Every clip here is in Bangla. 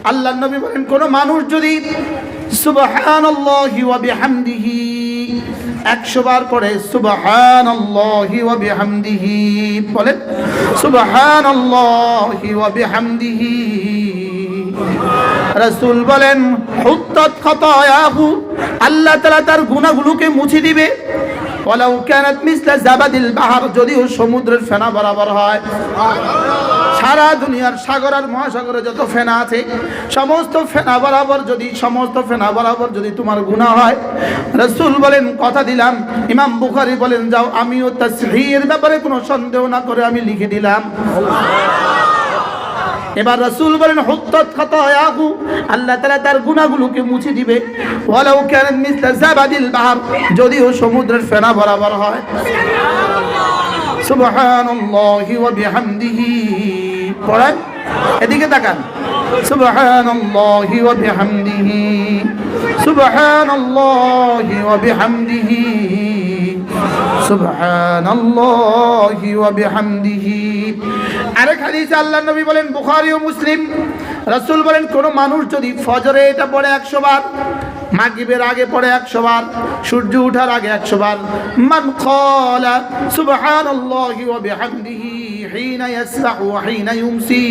আল্লাহর নবী বলেন কোন মানুষ যদি সুবহানাল্লাহি ওয়া বিহামদিহি 100 বার পড়ে, সুবহানাল্লাহি ওয়া বিহামদিহি, বলেন সুবহানাল্লাহি ওয়া বিহামদিহি, রাসূল বলেন হুত্তাত খাতায়াহু, আল্লাহ তাআলা তার গুনাহগুলোকে মুছে দিবে। ওয়ালাউ কানাত মিসলা জাবাদিল বাহর, যদিও সমুদ্রের ফেনা বরাবর হয়। সারা দুনিয়ার সাগর আর মহাসাগরে যত ফেনা আছে সমস্ত ফেনা বরাবর যদি তোমার গুনাহ হয়, রাসূল বলেন কথা দিলাম, ইমাম বুখারী বলেন যাও আমিও তাসহিহের ব্যাপারে কোনো সন্দেহ না করে আমি লিখে দিলাম। এবার রাসূল বলেন হুত্তাত খাতায়াহু, আল্লাহ তাআলা তার গুনাহগুলোকে মুছে দিবে। ওয়ালাউ কানাত মিসলা জাবাদিল বাহর, যদিও সমুদ্রের ফেনা বরাবর হয়। সুবহানাল্লাহি ওয়া বিহামদিহি, পড়েন, এদিকে তাকান, সুবহানাল্লাহি ওয়া বিহামদিহি, সুবহানাল্লাহি ওয়া বিহামদিহি, সুবহানাল্লাহি ওয়া বিহামদিহি। আরেক হাদিসে আল্লাহর নবী বলেন, বুখারী ও মুসলিম, রাসূল বলেন কোন মানুষ যদি ফজরে এটা পড়ে 100 বার, মাগরিবের আগে পড়ে 100 বার, সূর্য ওঠার আগে 100 বার, মান ক্বালা সুবহানাল্লাহি ওয়া বিহামদিহি হিনা ইয়াসবাহু ওয়া হিনা ইউমসি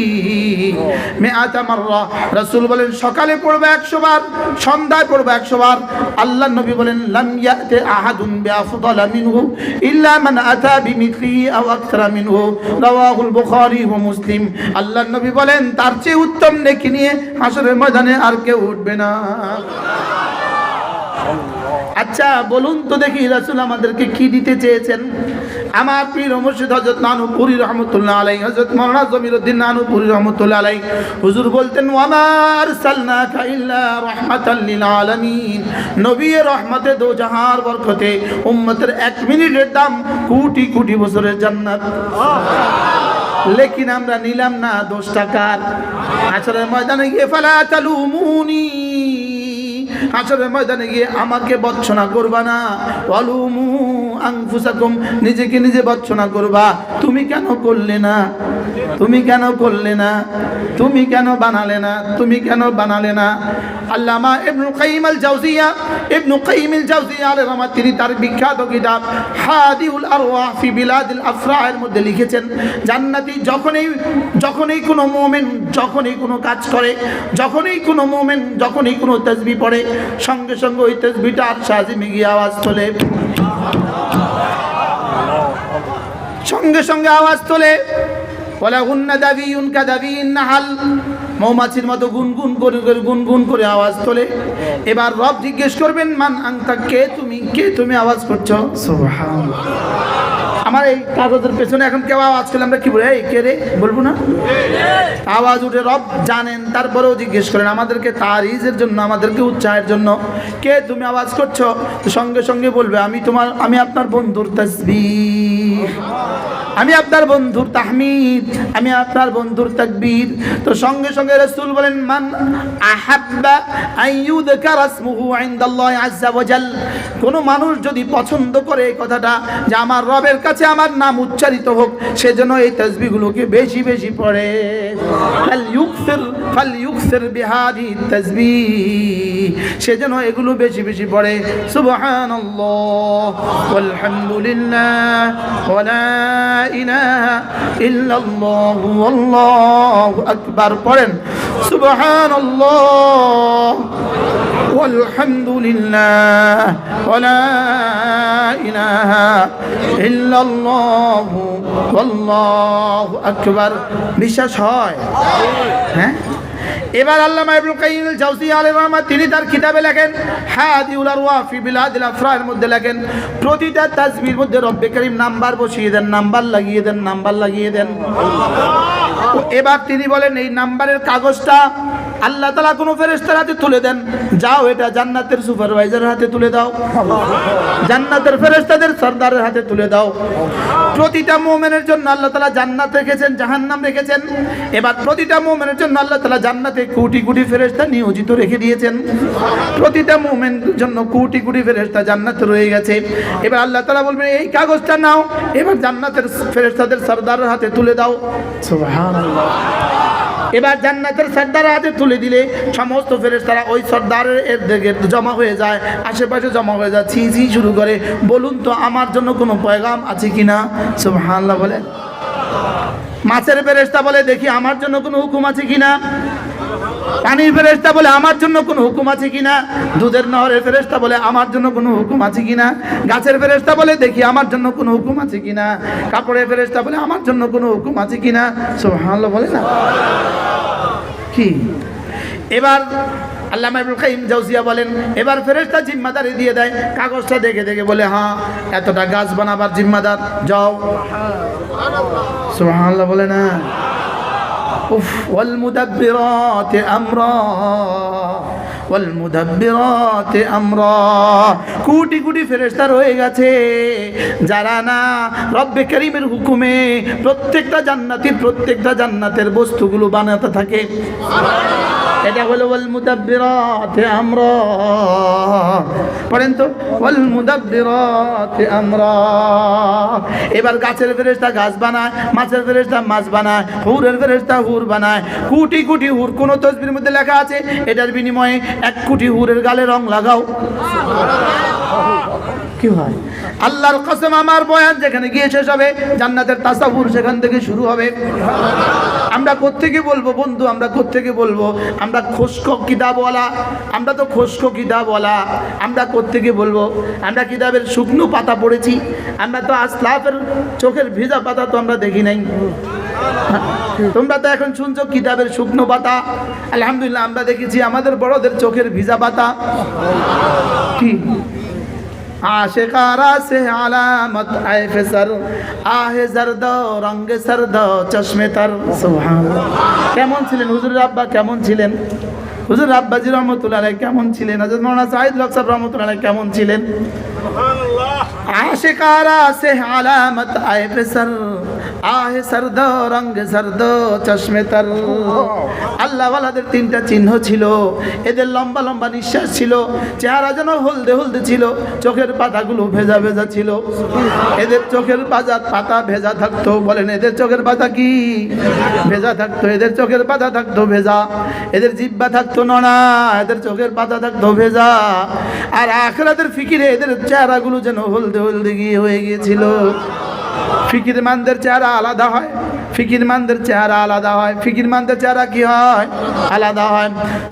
মিআতা মাররা, রাসূল বলেন সকালে পড়বে 100 বার, সন্ধ্যায় পড়বে 100 বার। আল্লাহর নবী বলেন লাম ইয়াতি আহাদুন বিআফদালা মিনহু ইল্লা মান আতা বিমিথলিহি আও আকতারা মিনহু, রাওয়াহুল বুখারী ওয়া মুসলিম। আল্লাহর নবী বলেন তার চেয়ে উত্তম নেকি নিয়ে হাসরের ময়দানে আর কেউ উঠবে না। আচ্ছা বলুন তো দেখি রাসূল আমাদেরকে কি দিতে চেয়েছেন? আমার পীর ও মুর্শিদ হযরত নানুপুরী রহমাতুল্লাহ আলাইহি, হযরত মাওলানা জমিরউদ্দিন নানুপুরী রহমাতুল্লাহ আলাইহি হুজুর বলতেন ওয়ামা আরসালনাকা ইল্লা রাহমাতাল লিল আলামিন, নবী রহমতে দো জাহার বরকতে উম্মতের 1 মিনিটের দাম কোটি কোটি বছরের জান্নাত। লেকিন আমরা নিলাম না, 10 টাকার। হাশরের ময়দানে গিয়ে ফালা তালুমুনি, হাশরের ময়দানে গিয়ে আমাকে বচ্চনা করবা না, ওয়ালুমু আনফুসাকুম, নিজেকে নিজে বচ্চনা করবা, তুমি কেন করলে না, তুমি কেন করলে না, তুমি কেন বানালে না, তুমি কেন বানালে না। আল্লামা ইবনে কাইয়িম আল জাওজিয়া, ইবনে কাইয়িম আল জাওজিয়া আলাইহিস রাহমাত, তিনি তার বিখ্যাত কিতাব হাদিউল আরওয়াহ ফি বিলাদিল আফরাহ এর মধ্যে লিখেছেন জান্নাতি যখনই কোনো মুমিন যখনই কোনো কাজ করে, যখনই কোনো মুমিন যখনই কোনো তাসবিহ পড়ে, সঙ্গে সঙ্গে ওই তাসবিহটার সাজিমে গিয়ে আওয়াজ তোলে, সঙ্গে সঙ্গে আওয়াজ তোলে। ওয়ালাহুন্না দাবিয়ুন কাদাবিন নাহাল, মৌমাছির মতো গুনগুন করে আওয়াজ তোলে। এবার রব জিজ্ঞেস করবেন মান আনতা, কে তুমি আওয়াজ করছো? সুবহানাল্লাহ। আমার এই কাগজের পেছনে এখন কেউ আওয়াজ করলে আমরা কি বলি? এই কে রে, বলবো না? আওয়াজ উঠে, রব জানেন, তারপরেও জিজ্ঞেস করেন আমাদেরকে তারিজের জন্য, আমাদেরকে উৎসাহের জন্য, কে তুমি আওয়াজ করছো? তো সঙ্গে সঙ্গে বলবে আমি আপনার বন্ধুর তাসবিহ, আমি আপনার বন্ধুর তাহমিদ, আমি আপনার বন্ধুর তাকবীর। তো সঙ্গে সঙ্গে রাসূল বলেন মান আহাব্বা আইয়ুযকারা ইসমুহু ইনদাল্লাহি আযজা ওয়া জাল, কোন মানুষ যদি পছন্দ করে এই কথাটা যে আমার রবের কাছে আমার নাম উচ্চারিত হোক, সেজন্য এই তাসবিহগুলোকে বেশি বেশি পড়ে। ফালইউকসির বিহাদিহি তাসবিহ, সেজন্য এগুলো বেশি বেশি পড়ে। সুবহানাল্লাহ ওয়ালহামদুলিল্লাহ ওয়া লা ইলাহা ইল্লাল্লাহু আল্লাহু আকবার, পড়েন সুবহানাল্লাহ ওয়ালহামদুলিল্লাহ ওয়া লা ইলাহা ইল্লাল্লাহু আল্লাহু আকবার। বিশ্বাস হয়? হ্যাঁ। এবার আল্লামা ইবনে কাইয়িম আল জাওজিয়া আলাইহিস রাহমাত, তিনি তার কিতাবে লেখেন হাদিউল আরওয়াহ ফি বিলাদিল আফরাহ এর মধ্যে লেখেন প্রতিটা তাসবিহর মধ্যে রব্বে কারীম নাম্বার বসিয়ে দেন, নাম্বার লাগিয়ে দেন। এবার তিনি বলেন এই নাম্বারের কাগজটা আল্লাহ তাআলা কোনো ফেরেশতার হাতে তুলে দেন, যাও এটা জান্নাতের সুপারভাইজারের হাতে তুলে দাও, জান্নাতের ফেরেশতাদের সরদারের হাতে তুলে দাও। প্রতিটা মুমিনের জন্য আল্লাহ তাআলা জান্নাত রেখেছেন, জাহান্নাম রেখেছেন। এবার প্রতিটা মুমিনের জন্য আল্লাহ তাআলা জান্নাতে কোটি কোটি ফেরেশতা নিয়োজিত রেখে দিয়েছেন, প্রতিটা মুমিনের জন্য কোটি কোটি ফেরেশতা জান্নাতে রয়ে গেছে। এবার আল্লাহ তাআলা বলবেন এই কাগজটা নাও, এবার জান্নাতের ফেরেশতাদের সরদারের হাতে তুলে দাও। সুবহানাল্লাহ। এবার জান্নাতের সর্দারের হাতে তুলে দিলে সমস্ত ফেরেশতারা ওই সর্দারের দিকে জমা হয়ে যায়, আশেপাশে জমা হয়ে যায়, ছি ছি শুরু করে। বলুন তো আমার জন্য কোনো পয়গাম আছে কিনা? সুবহানাল্লাহ বলেন। মাছের ফেরেশতা বলে দেখি আমার জন্য কোনো হুকুম আছে কিনা। পানির ফেরেশতা বলে আমার জন্য কোনো হুকুম আছে কিনা। দুধের নহরের ফেরেশতা বলে আমার জন্য কোনো হুকুম আছে কিনা। গাছের ফেরেশতা বলে দেখি আমার জন্য কোনো হুকুম আছে কিনা। কাপড়ের ফেরেশতা বলে আমার জন্য কোনো হুকুম আছে কিনা। সুবহানাল্লাহ বলে না কি? এবার আল্লামা ইবনুল কাইয়িম জাওজিয়া বলেন এবার ফেরেশতা জিম্মাদারি দিয়ে দেয়, কাগজটা দেখে দেখে বলে হ্যাঁ এতটা গাছ বানাবার জিম্মাদার, যাও। সুবহানাল্লাহ বলে না। উফ ওয়াল মুদাব্বিরাতি আমরা ওয়াল মুদাব্বিরাতি আমরা। কোটি কোটি ফেরেশতা রয়ে গেছে যারা না রব্বে কারীমের হুকুমে প্রত্যেকটা জান্নাতের বস্তুগুলো বানাতে থাকে। এটা হলো ওয়াল মুদাব্বিরাতি আমরা। পড়েন তো ওয়াল মুদাব্বিরাতি আমরা। এবার গাছের ফেরেশতা গাছ বানায়, মাছের ফেরেশতা মাছ বানায়, হুরের ফেরেশতা হুর বানায়। কোটি কোটি হুর, কোন তসবির মধ্যে লেখা আছে এটার বিনিময়ে 1 কোটি হুরের গালে রং লাগাও। কি হয়? আল্লাহর কসম আমার বয়ান যেখানে গিয়ে শেষ হবে জান্নাতের তাসাউর সেখান থেকে শুরু হবে। আমরা কোত্থেকে বলবো বন্ধু, আমরা কোত্থেকে বলবো? আমরা খুশকো কিতাবওয়ালা, আমরা তো খুশকো কিতাবওয়ালা। আমরা কোত্থেকে বলবো? আমরা কিতাবের শুকনো পাতা পড়েছি, আমরা তো আসলাফের চোখের ভিজা পাতা তো আমরা দেখি নাই। তোমরা তো এখন শুনছো কিতাবের শুকনো পাতা, আলহামদুলিল্লাহ আমরা দেখেছি আমাদের বড়দের চোখের ভিজা পাতা। কি आशिकारा से आलामत आए फिसर आहे जर्द रंग सर्द चश्मे तर। সুবহানাল্লাহ। কেমন ছিলেন হুজুরের আব্বা? কেমন ছিলেন হুজুর আব্বাজি রহমতুল্লাহ আলাইহি? কেমন ছিলেন হযরত মাওলানা সাঈদ হক সাহেব রহমতুল্লাহ আলাইহি? কেমন ছিলেন? সুবহানাল্লাহ। आशिकारा से आलामत आए फिसर आहे सर्द रंग सर्द चश्मे तर। আল্লাহ ওয়ালাদের 3টা চিহ্ন ছিল, এদের লম্বা লম্বা নিঃশ্বাস ছিল, চেহারা যেন হলদে হলদে ছিল, চোখের পাতাগুলো ভেজা ভেজা ছিল। এদের চোখের পাতা ভেজা থাকতো। বলেন এদের চোখের পাতা কি ভেজা থাকতো? এদের চোখের পাতা থাকতো ভেজা। এদের জিহ্বা থাকতো নড়া, এদের চোখের পাতা থাকতো ভেজা। আর আখিরাতের ফিকিরে এদের চেহারাগুলো যেন হলদে হলদে গিয়ে হয়ে গিয়েছিল। ফিকিরমানদের চেহারা আলাদা হয়, ফিকিরমানদের চেহারা আলাদা হয়, ফিকিরমানদের চেহারা কি হয়? আলাদা হয়।